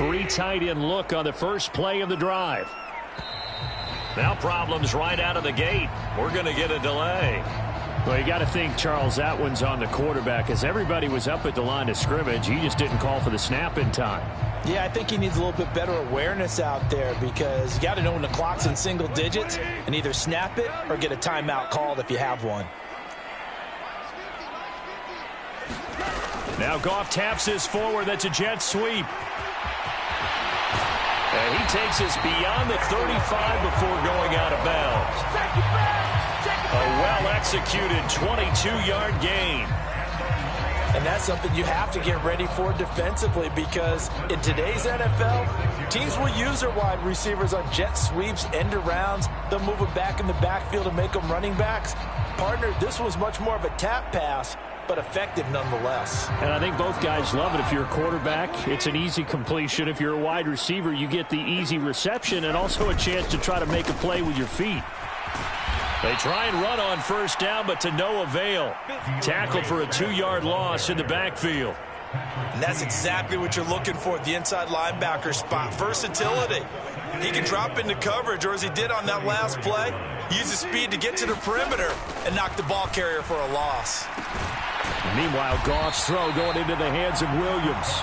three tight end look on the first play of the drive. Now problems right out of the gate. We're going to get a delay. Well, you got to think, Charles, that one's on the quarterback, as everybody was up at the line of scrimmage. He just didn't call for the snap in time. Yeah, I think he needs a little bit better awareness out there, because you got to know when the clock's in single digits and either snap it or get a timeout called if you have one. Now Goff taps this forward. That's a jet sweep. And he takes us beyond the 35 before going out of bounds. A well-executed 22-yard gain. And that's something you have to get ready for defensively, because in today's NFL, teams will use their wide receivers on jet sweeps, end arounds. They'll move them back in the backfield and make them running backs. Partner, this was much more of a tap pass, but effective nonetheless. And I think both guys love it. If you're a quarterback, it's an easy completion. If you're a wide receiver, you get the easy reception and also a chance to try to make a play with your feet. They try and run on first down, but to no avail. Tackled for a 2-yard loss in the backfield. And that's exactly what you're looking for at the inside linebacker spot. Versatility. He can drop into coverage, or as he did on that last play, use his speed to get to the perimeter and knock the ball carrier for a loss. Meanwhile, Goff's throw going into the hands of Williams.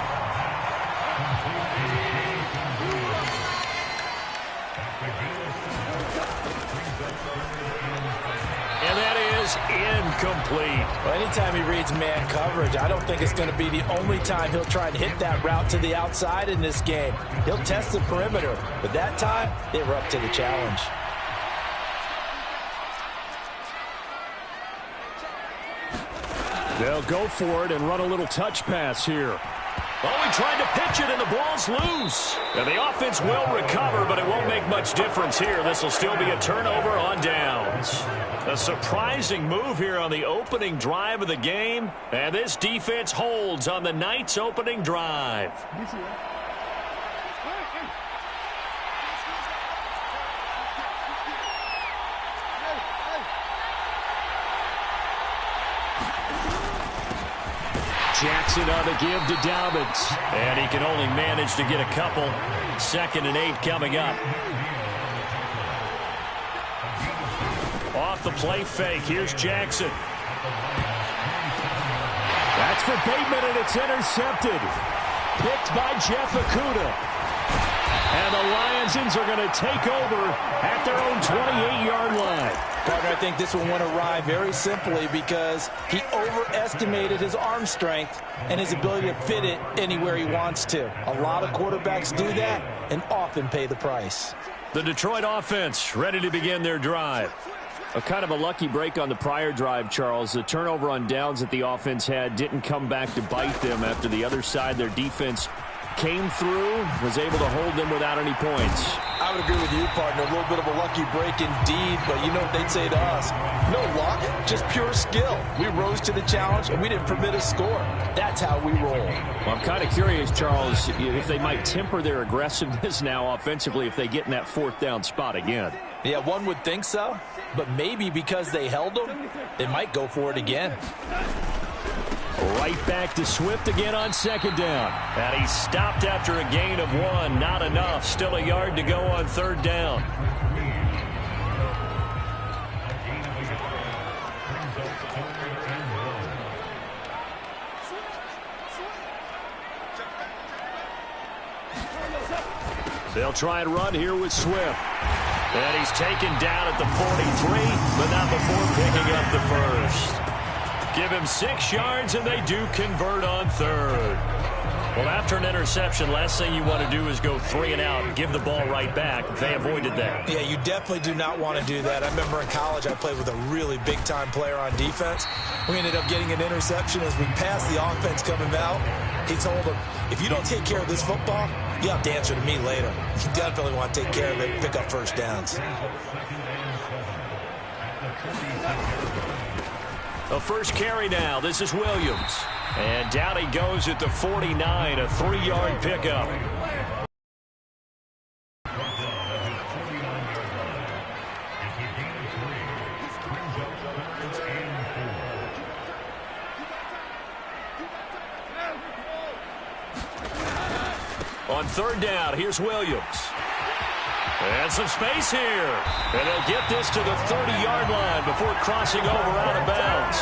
And that is incomplete. Well, anytime he reads man coverage, I don't think it's going to be the only time he'll try and hit that route to the outside in this game. He'll test the perimeter, but that time, they were up to the challenge. They'll go for it and run a little touch pass here. Oh, he tried to pitch it, and the ball's loose. And the offense will recover, but it won't make much difference here. This will still be a turnover on downs. A surprising move here on the opening drive of the game. And this defense holds on the night's opening drive. Jackson on the give to Dobbins. And he can only manage to get a couple. 2nd and 8 coming up. Off the play fake. Here's Jackson. That's for Bateman, and it's intercepted. Picked by Jeff Okudah. And the Lionsons are going to take over at their own 28-yard line. Partner, I think this one went awry very simply because he overestimated his arm strength and his ability to fit it anywhere he wants to. A lot of quarterbacks do that and often pay the price. The Detroit offense ready to begin their drive. A kind of a lucky break on the prior drive, Charles. The turnover on downs that the offense had didn't come back to bite them after the other side. Their defense came through, was able to hold them without any points. I would agree with you, partner. A little bit of a lucky break indeed, but you know what they'd say to us? No luck, just pure skill. We rose to the challenge, and we didn't permit a score. That's how we roll. Well, I'm kind of curious, Charles, if they might temper their aggressiveness now offensively if they get in that 4th down spot again. Yeah, one would think so, but maybe because they held them, they might go for it again. Right back to Swift again on 2nd down. And he stopped after a gain of 1. Not enough. Still a yard to go on 3rd down. They'll try and run here with Swift. And he's taken down at the 43, but not before picking up the first. Give him 6 yards, and they do convert on 3rd. Well, after an interception, last thing you want to do is go 3 and out and give the ball right back. They avoided that. Yeah, you definitely do not want to do that. I remember in college I played with a really big-time player on defense. We ended up getting an interception as we passed the offense coming out. He told him, if you don't take care of this football, you have to answer to me later. You definitely want to take care of it and pick up first downs. The first carry now. This is Williams. And down he goes at the 49, a 3-yard pickup. On third down. Here's Williams. And some space here. And they'll get this to the 30-yard line before crossing over out of bounds.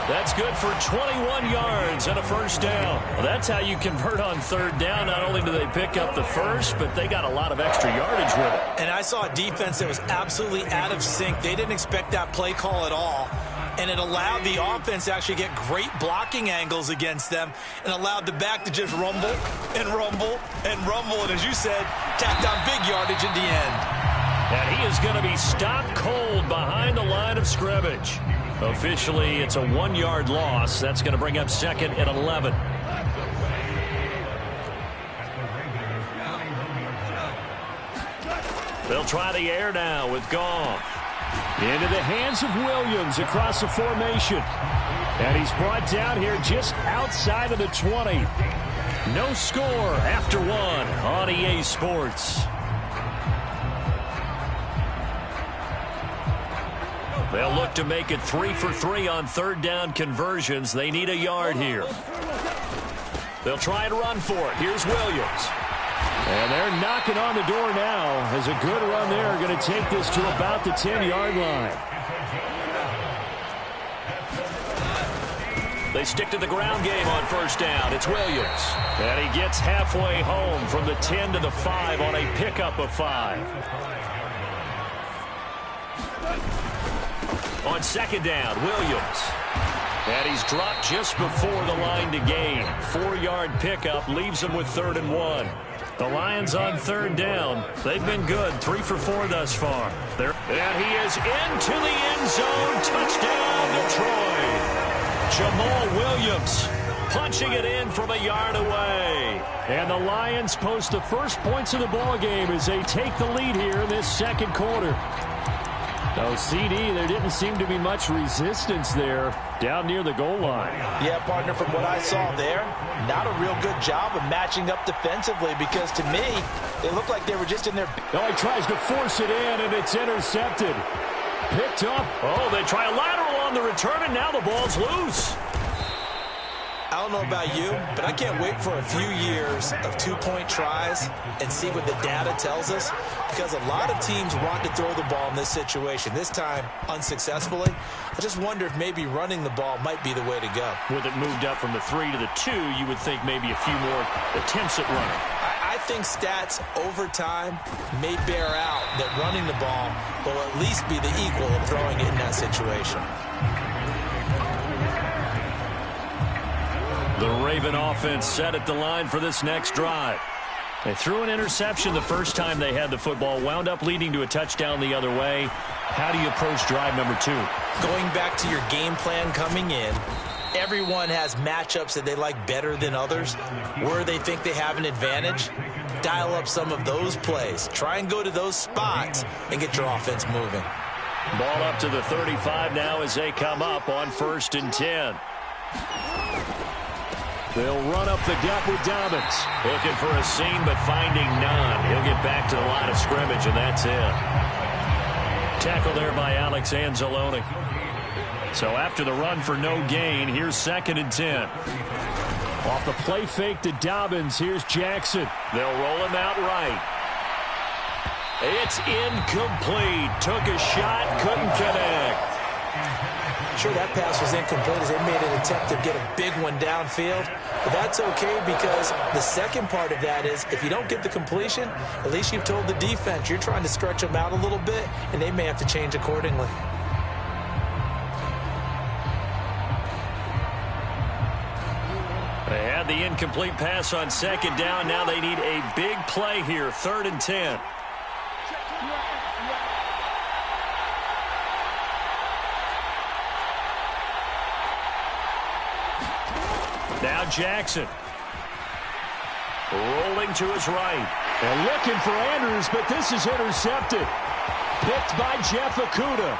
That's good for 21 yards and a first down. Well, that's how you convert on third down. Not only do they pick up the first, but they got a lot of extra yardage with it. And I saw a defense that was absolutely out of sync. They didn't expect that play call at all. And it allowed the offense to actually get great blocking angles against them and allowed the back to just rumble and rumble and rumble. And as you said, tacked on big yardage at the end. And he is going to be stopped cold behind the line of scrimmage. Officially, it's a 1-yard loss. That's going to bring up second and 11. They'll try the air now with Goff. Into the hands of Williams across the formation. And he's brought down here just outside of the 20. No score after one on EA Sports. They'll look to make it 3 for 3 on third down conversions. They need a yard here. They'll try and run for it. Here's Williams. And they're knocking on the door now as a good run there. Going to take this to about the 10-yard line. They stick to the ground game on first down. It's Williams. And he gets halfway home from the 10 to the 5 on a pickup of 5. On second down, Williams. And he's dropped just before the line to gain. 4-yard pickup leaves him with 3rd and 1. The Lions on third down. They've been good. 3 for 4 thus far. And he is into the end zone. Touchdown, Detroit. Jamal Williams punching it in from a yard away. And the Lions post the first points of the ball game as they take the lead here in this second quarter. No, CD, there didn't seem to be much resistance there down near the goal line. Yeah, partner, from what I saw there, not a real good job of matching up defensively because to me, they looked like they were just in there. Oh, he tries to force it in, and it's intercepted. Picked up. Oh, they try a lateral on the return, and now the ball's loose. I don't know about you, but I can't wait for a few years of 2-point tries and see what the data tells us, because a lot of teams want to throw the ball in this situation. This time, unsuccessfully. I just wonder if maybe running the ball might be the way to go. With it moved up from the 3 to the 2, you would think maybe a few more attempts at running. I think stats over time may bear out that running the ball will at least be the equal of throwing it in that situation. The Raven offense set at the line for this next drive. They threw an interception the first time they had the football, wound up leading to a touchdown the other way. How do you approach drive number 2? Going back to your game plan coming in, everyone has matchups that they like better than others. Where they think they have an advantage, dial up some of those plays. Try and go to those spots and get your offense moving. Ball up to the 35 now as they come up on 1st and 10. They'll run up the gut with Dobbins. Looking for a seam, but finding none. He'll get back to the line of scrimmage, and that's it. Tackle there by Alex Anzalone. So after the run for no gain, here's 2nd and 10. Off the play fake to Dobbins, here's Jackson. They'll roll him out right. It's incomplete. Took a shot, couldn't connect. Sure, that pass was incomplete as they made an attempt to get a big one downfield. But that's okay because the second part of that is if you don't get the completion, at least you've told the defense you're trying to stretch them out a little bit, and they may have to change accordingly. They had the incomplete pass on 2nd down. Now they need a big play here, 3rd and 10. Now Jackson. Rolling to his right. And looking for Andrews, but this is intercepted. Picked by Jeff Okudah.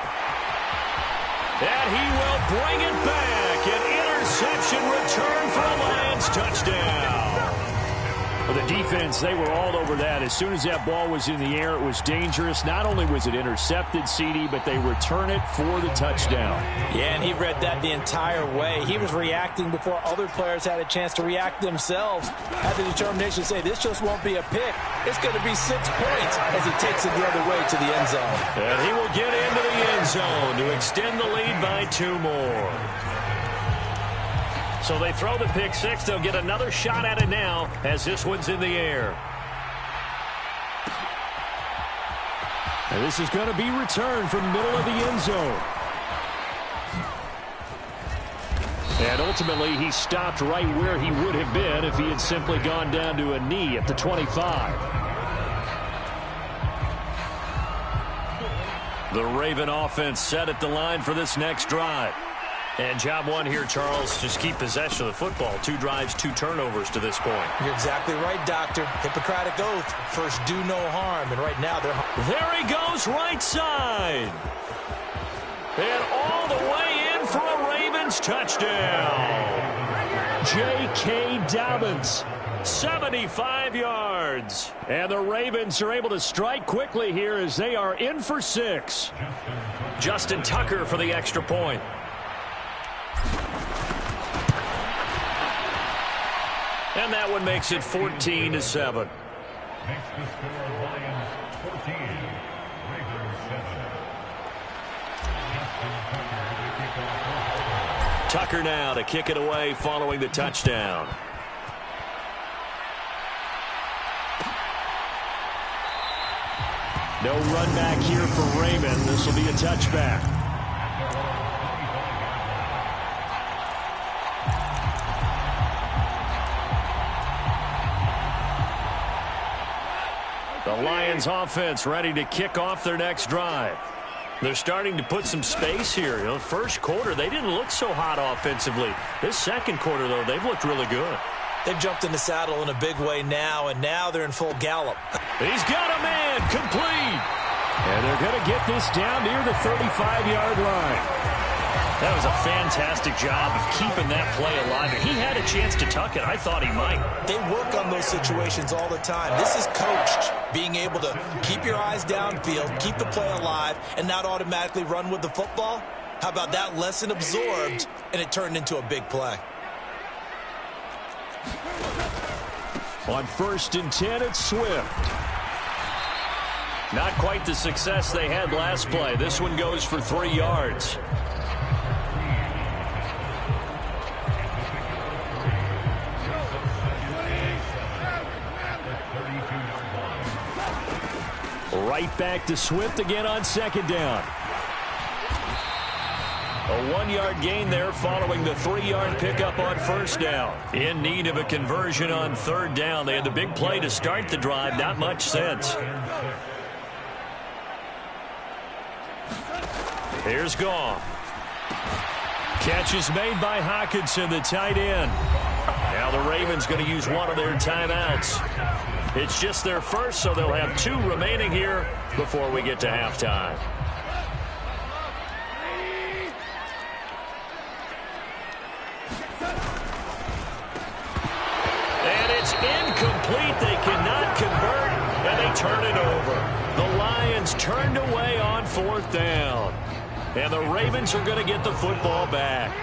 And he will bring it back. An interception return for a Lions touchdown. Well, the defense, they were all over that. As soon as that ball was in the air, it was dangerous. Not only was it intercepted, CD, but they return it for the touchdown. Yeah, and he read that the entire way. He was reacting before other players had a chance to react themselves. Had the determination to say, this just won't be a pick. It's going to be 6 points as he takes it the other way to the end zone. And he will get into the end zone to extend the lead by 2 more. So they throw the pick 6. They'll get another shot at it now as this one's in the air. And this is going to be returned from the middle of the end zone. And ultimately, he stopped right where he would have been if he had simply gone down to a knee at the 25. The Raven offense set at the line for this next drive. And job one here, Charles, just keep possession of the football. 2 drives, 2 turnovers to this point. You're exactly right, Doctor. Hippocratic oath. First, do no harm. And right now, they're... There he goes, right side. And all the way in for a Ravens touchdown. J.K. Dobbins, 75 yards. And the Ravens are able to strike quickly here as they are in for 6. Justin Tucker for the extra point. And that one makes it 14-7. Makes the score Lions 14, Ravens 7. Tucker now to kick it away following the touchdown. No run back here for Raymond. This will be a touchback. The Lions offense ready to kick off their next drive. They're starting to put some space here. You know, first quarter, they didn't look so hot offensively. This second quarter, though, they've looked really good. They've jumped in the saddle in a big way now, and now they're in full gallop. He's got a man complete. And they're going to get this down near the 35-yard line. That was a fantastic job of keeping that play alive. And he had a chance to tuck it. I thought he might. They work on those situations all the time. This is coached, being able to keep your eyes downfield, keep the play alive, and not automatically run with the football. How about that lesson absorbed, and it turned into a big play? On 1st and 10, it's Swift. Not quite the success they had last play. This one goes for 3 yards. Right back to Swift again on 2nd down. A 1-yard gain there following the 3-yard pickup on 1st down. In need of a conversion on 3rd down. They had the big play to start the drive. Not much sense. Here's Goff. Catch is made by Hockenson, the tight end. Now the Ravens going to use one of their timeouts. It's just their first, so they'll have 2 remaining here before we get to halftime. And it's incomplete. They cannot convert, and they turn it over. The Lions turned away on 4th down. And the Ravens are going to get the football back.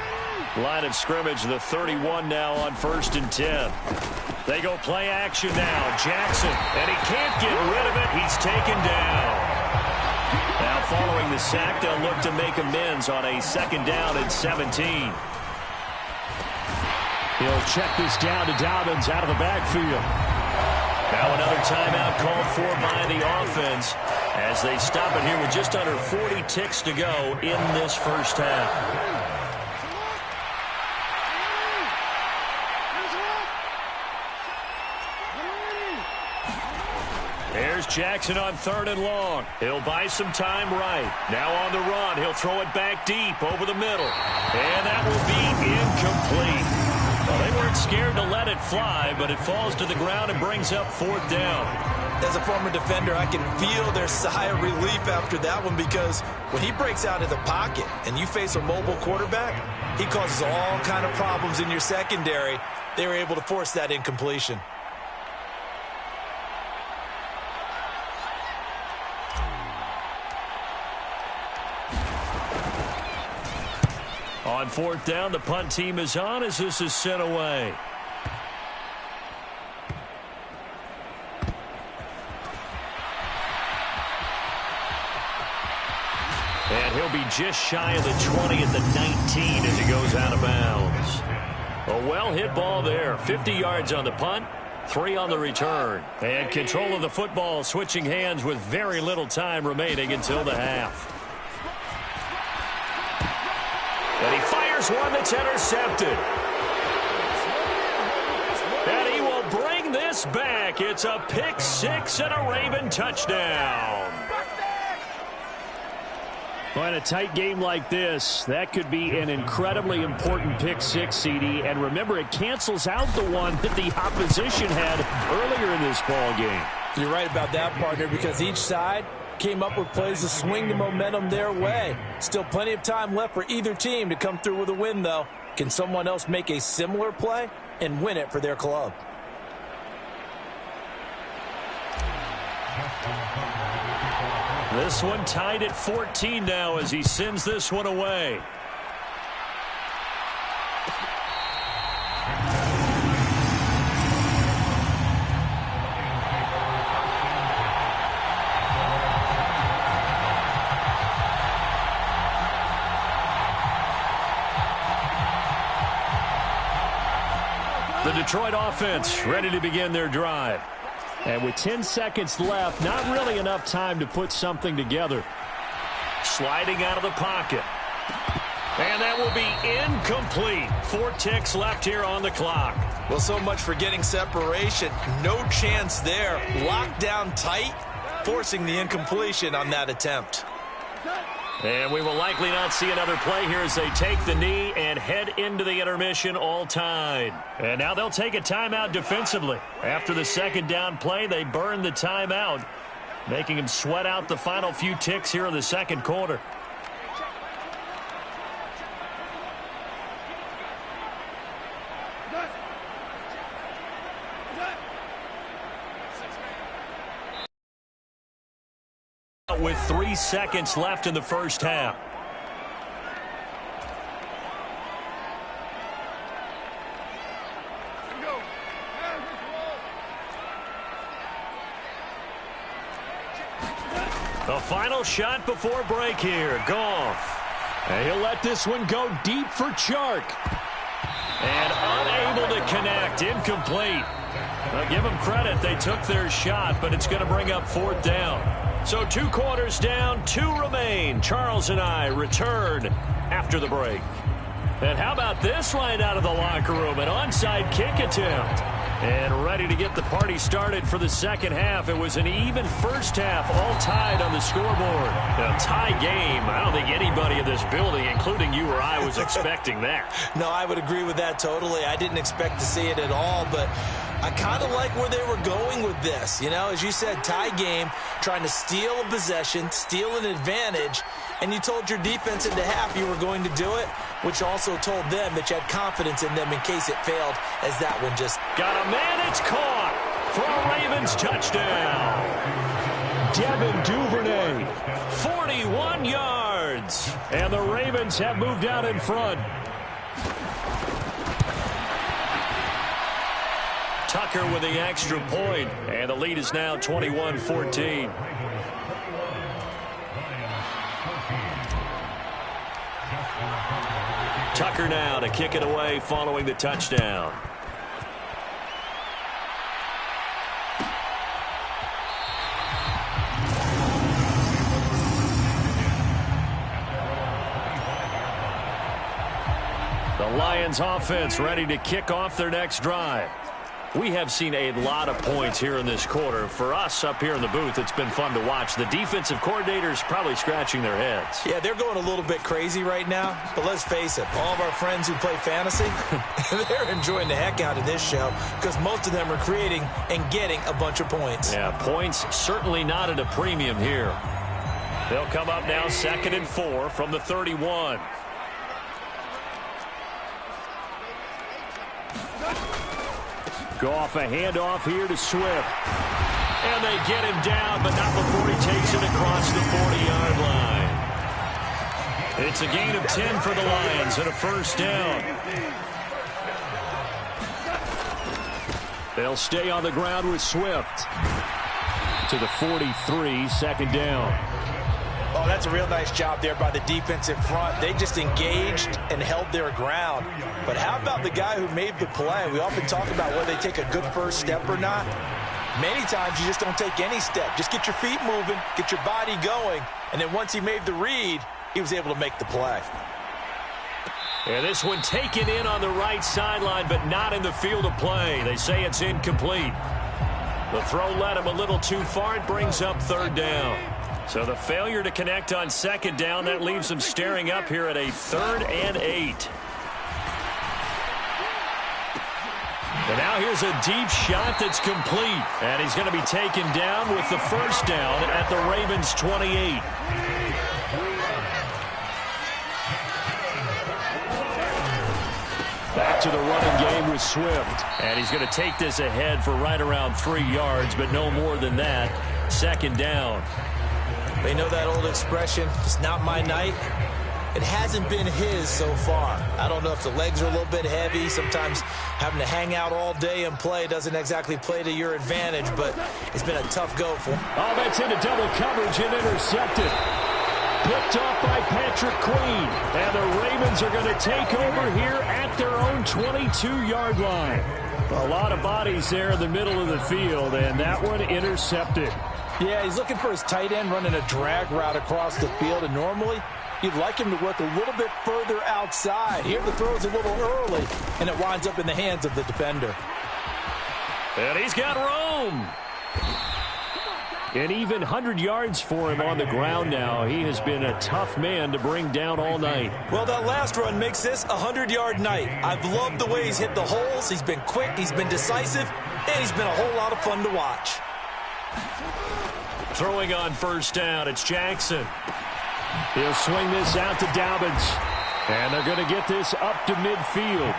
Line of scrimmage, the 31 now on 1st and 10. They go play action now. Jackson, and he can't get rid of it. He's taken down. Now following the sack, they'll look to make amends on a 2nd down and 17. He'll check this down to Dobbins out of the backfield. Now another timeout called for by the offense as they stop it here with just under 40 ticks to go in this first half. There's Jackson on 3rd and long. He'll buy some time right. Now on the run. He'll throw it back deep over the middle. And that will be incomplete. Well, they weren't scared to let it fly, but it falls to the ground and brings up 4th down. As a former defender, I can feel their sigh of relief after that one, because when he breaks out of the pocket and you face a mobile quarterback, he causes all kind of problems in your secondary. They were able to force that incompletion. On fourth down, the punt team is on as this is sent away. And he'll be just shy of the 20 at the 19 as he goes out of bounds. A well-hit ball there. 50 yards on the punt, 3 on the return. And control of the football switching hands with very little time remaining until the half. And he fires one that's intercepted. And he will bring this back. It's a pick 6 and a Raven touchdown. Well, in a tight game like this, that could be an incredibly important pick 6, CD. And remember, it cancels out the one that the opposition had earlier in this ball game. You're right about that, partner, because each side came up with plays to swing the momentum their way. Still plenty of time left for either team to come through with a win, though. Can someone else make a similar play and win it for their club? This one tied at 14 now as he sends this one away. The Detroit offense ready to begin their drive. And with 10 seconds left, not really enough time to put something together. Sliding out of the pocket. And that will be incomplete. 4 ticks left here on the clock. Well, so much for getting separation. No chance there. Locked down tight, forcing the incompletion on that attempt. And we will likely not see another play here as they take the knee and head into the intermission all tied. And now they'll take a timeout defensively. After the second down play, they burn the timeout, making them sweat out the final few ticks here in the second quarter. With 3 seconds left in the first half. The final shot before break here. Goff. And he'll let this one go deep for Chark. And unable to connect. Incomplete. Well, give them credit. They took their shot, but it's going to bring up fourth down. So 2 quarters down, 2 remain. Charles and I return after the break. And how about this line out of the locker room? An onside kick attempt. And ready to get the party started for the second half. It was an even first half, all tied on the scoreboard. A tie game. I don't think anybody in this building, including you or I, was expecting that. No, I would agree with that totally. I didn't expect to see it at all, but I kind of like where they were going with this. You know, as you said, tie game, trying to steal a possession, steal an advantage, and you told your defense in the half you were going to do it, which also told them that you had confidence in them in case it failed, as that one just got a man. It's caught for a Ravens touchdown. Devin Duvernay, 41 yards. And the Ravens have moved out in front. Tucker with the extra point, and the lead is now 21-14. Tucker now to kick it away following the touchdown. The Lions offense ready to kick off their next drive. We have seen a lot of points here in this quarter. For us up here in the booth, it's been fun to watch. The defensive coordinators probably scratching their heads. Yeah, they're going a little bit crazy right now. But let's face it, all of our friends who play fantasy, they're enjoying the heck out of this show because most of them are creating and getting a bunch of points. Yeah, points certainly not at a premium here. They'll come up now 2nd and 4 from the 31. Goff, a handoff here to Swift. And they get him down, but not before he takes it across the 40-yard line. It's a gain of 10 for the Lions and a first down. They'll stay on the ground with Swift. To the 43, second down. Oh, that's a real nice job there by the defense in front. They just engaged and held their ground. But how about the guy who made the play? We often talk about whether they take a good first step or not. Many times you just don't take any step. Just get your feet moving, get your body going, and then once he made the read, he was able to make the play. And this one taken in on the right sideline, but not in the field of play. They say it's incomplete. The throw led him a little too far. It brings up third down. So the failure to connect on second down, that leaves him staring up here at a 3rd and 8. And now here's a deep shot that's complete. And he's going to be taken down with the first down at the Ravens' 28. Back to the running game with Swift. And he's going to take this ahead for right around 3 yards, but no more than that. Second down. They know that old expression, it's not my night. It hasn't been his so far. I don't know if the legs are a little bit heavy. Sometimes having to hang out all day and play doesn't exactly play to your advantage, but it's been a tough go for him. Oh, that's into double coverage and intercepted. Picked off by Patrick Queen. And the Ravens are going to take over here at their own 22-yard line. A lot of bodies there in the middle of the field, and that one intercepted. Yeah, he's looking for his tight end running a drag route across the field, and normally you'd like him to work a little bit further outside. Here the throw's a little early, and it winds up in the hands of the defender. And he's got room. An even 100 yards for him on the ground now. He has been a tough man to bring down all night. Well, that last run makes this a 100-yard night. I've loved the way he's hit the holes. He's been quick, he's been decisive, and he's been a whole lot of fun to watch. Throwing on first down, it's Jackson. He'll swing this out to Dobbins. And they're going to get this up to midfield.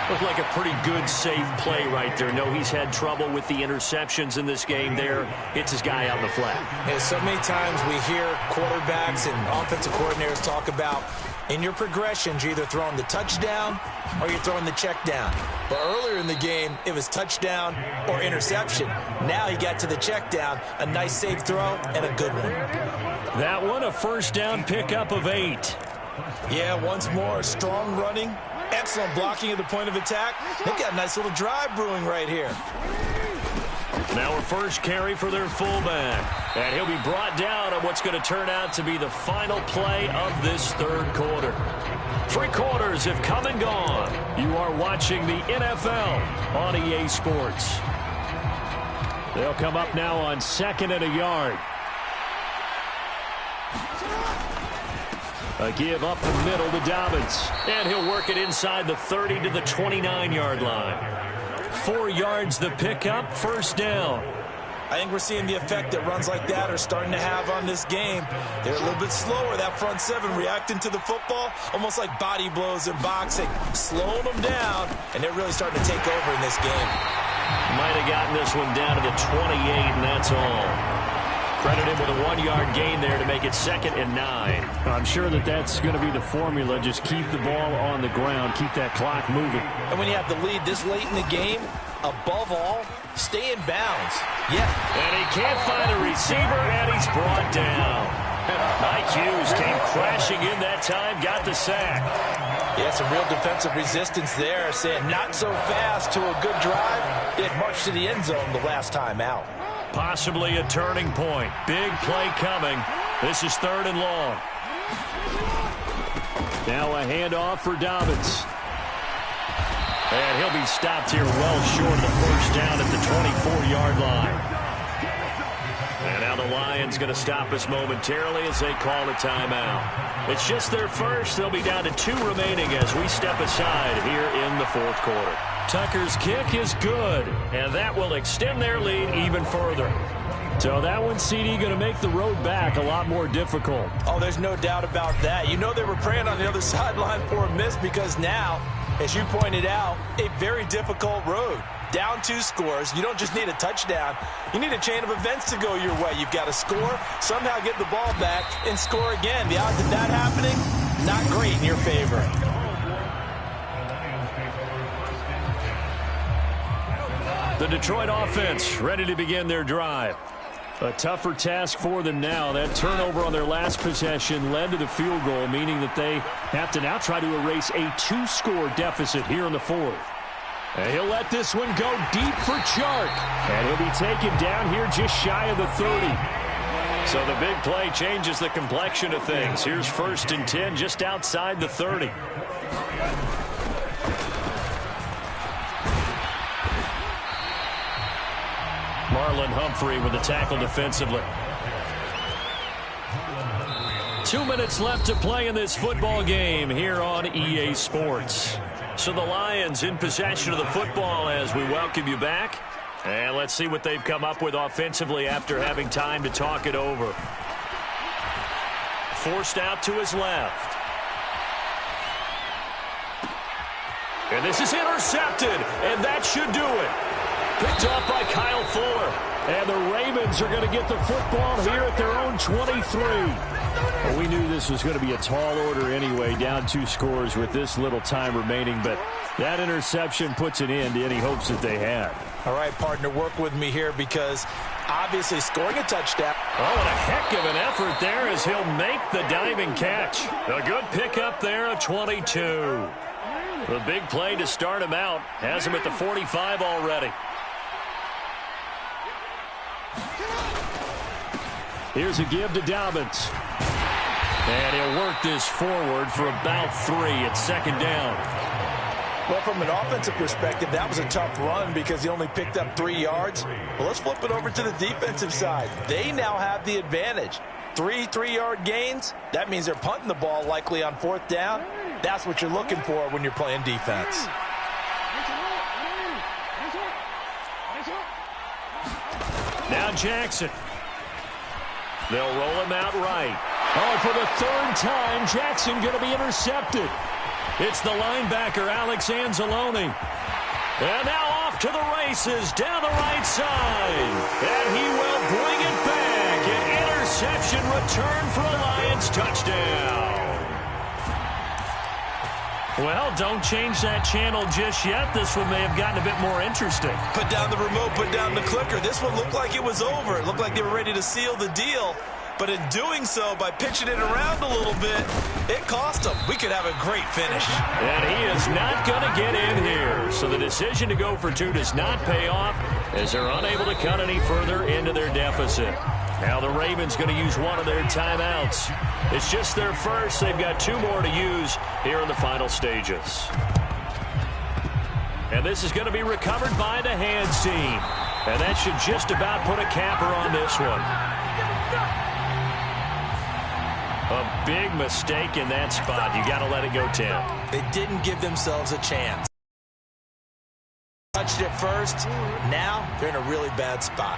Looked like a pretty good, safe play right there. No, he's had trouble with the interceptions in this game there. Hits his guy out in the flat. Yeah, so many times we hear quarterbacks and offensive coordinators talk about in your progressions, you're either throwing the touchdown or you're throwing the check down. But earlier in the game, it was touchdown or interception. Now he got to the check down, a nice safe throw, and a good one. That one, a first down pickup of 8. Yeah, once more, strong running, excellent blocking at the point of attack. They've got a nice little drive brewing right here. Now a first carry for their fullback. And he'll be brought down on what's going to turn out to be the final play of this third quarter. 3 quarters have come and gone. You are watching the NFL on EA Sports. They'll come up now on 2nd and a yard. A give up the middle to Dobbins. And he'll work it inside the 30 to the 29-yard line. 4 yards the pickup, first down. I think we're seeing the effect that runs like that are starting to have on this game. They're a little bit slower, that front 7, reacting to the football, almost like body blows in boxing, slowing them down, and they're really starting to take over in this game. Might have gotten this one down to the 28, and that's all. Credit him with a 1-yard gain there to make it 2nd and 9. I'm sure that that's going to be the formula. Just keep the ball on the ground. Keep that clock moving. And when you have the lead this late in the game, above all, stay in bounds. Yeah. And he can't find a receiver, and he's brought down. Mike Hughes came crashing in that time, got the sack. Yeah, some real defensive resistance there, saying not so fast to a good drive. It marched to the end zone the last time out. Possibly a turning point. Big play coming. This is 3rd and long. Now a handoff for Dobbins. And he'll be stopped here well short of the first down at the 24-yard line. And now the Lions going to stop us momentarily as they call a timeout. It's just their first. They'll be down to 2 remaining as we step aside here in the 4th quarter. Tucker's kick is good, and that will extend their lead even further. So that one, CD, going to make the road back a lot more difficult. Oh, there's no doubt about that. You know they were praying on the other sideline for a miss because now, as you pointed out, a very difficult road. Down 2 scores. You don't just need a touchdown. You need a chain of events to go your way. You've got to score, somehow get the ball back, and score again. The odds of that happening, not great in your favor. The Detroit offense ready to begin their drive. A tougher task for them now. That turnover on their last possession led to the field goal, meaning that they have to now try to erase a 2-score deficit here in the fourth. And he'll let this one go deep for Chark. And he'll be taken down here just shy of the 30. So the big play changes the complexion of things. Here's 1st and 10 just outside the 30. Marlon Humphrey with the tackle defensively. 2 minutes left to play in this football game here on EA Sports. So the Lions in possession of the football as we welcome you back. And let's see what they've come up with offensively after having time to talk it over. Forced out to his left. And this is intercepted, and that should do it. Picked off by Kyle Fuller. And the Ravens are going to get the football here at their own 23. Well, we knew this was going to be a tall order anyway, down 2 scores with this little time remaining. But that interception puts an end to any hopes that they had. All right, partner, work with me here because obviously scoring a touchdown. Oh, and a heck of an effort there as he'll make the diving catch. A good pickup there of 22. The big play to start him out has him at the 45 already. Here's a give to Dobbins. And he'll work this forward for about 3 at 2nd down. Well, from an offensive perspective, that was a tough run because he only picked up 3 yards. Well, let's flip it over to the defensive side. They now have the advantage. 3 3-yard gains. That means they're punting the ball likely on 4th down. That's what you're looking for when you're playing defense. Now Jackson. They'll roll him out right. Oh, for the 3rd time, Jackson going to be intercepted. It's the linebacker, Alex Anzalone. And now off to the races down the right side. And he will bring it back. An interception return for a Lions touchdown. Well, don't change that channel just yet. This one may have gotten a bit more interesting. Put down the remote, put down the clicker. This one looked like it was over. It looked like they were ready to seal the deal. But in doing so, by pitching it around a little bit, it cost them. We could have a great finish. And he is not going to get in here. So the decision to go for 2 does not pay off as they're unable to cut any further into their deficit. Now the Ravens going to use one of their timeouts. It's just their first. They've got 2 more to use here in the final stages. And this is going to be recovered by the hands team. And that should just about put a capper on this one. A big mistake in that spot. You got to let it go, Tim. They didn't give themselves a chance. Touched it first. Now they're in a really bad spot.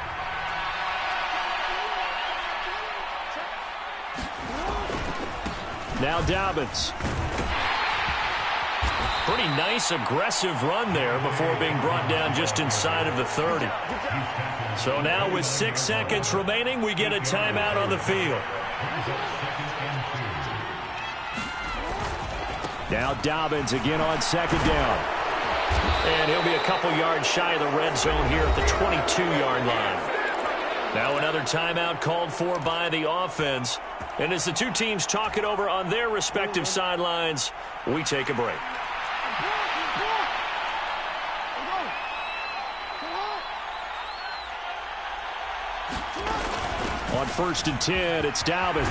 Now Dobbins. Pretty nice, aggressive run there before being brought down just inside of the 30. So now with 6 seconds remaining, we get a timeout on the field. Now Dobbins again on 2nd down. And he'll be a couple yards shy of the red zone here at the 22-yard line. Now another timeout called for by the offense. And as the 2 teams talk it over on their respective sidelines, we take a break. On 1st and 10, it's Dobbins.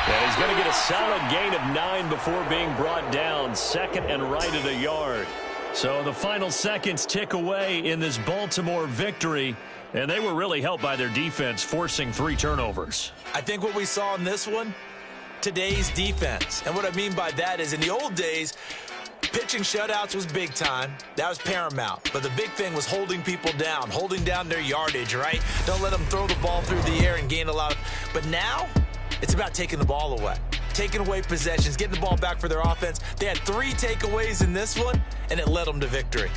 And he's going to get a solid gain of 9 before being brought down. 2nd and right at a yard. So the final seconds tick away in this Baltimore victory. And they were really helped by their defense, forcing 3 turnovers. I think what we saw in this one, today's defense. And what I mean by that is in the old days, pitching shutouts was big time. That was paramount. But the big thing was holding people down, holding down their yardage, right? Don't let them throw the ball through the air and gain a lot of... But now, it's about taking the ball away. Taking away possessions, getting the ball back for their offense. They had 3 takeaways in this one, and it led them to victory.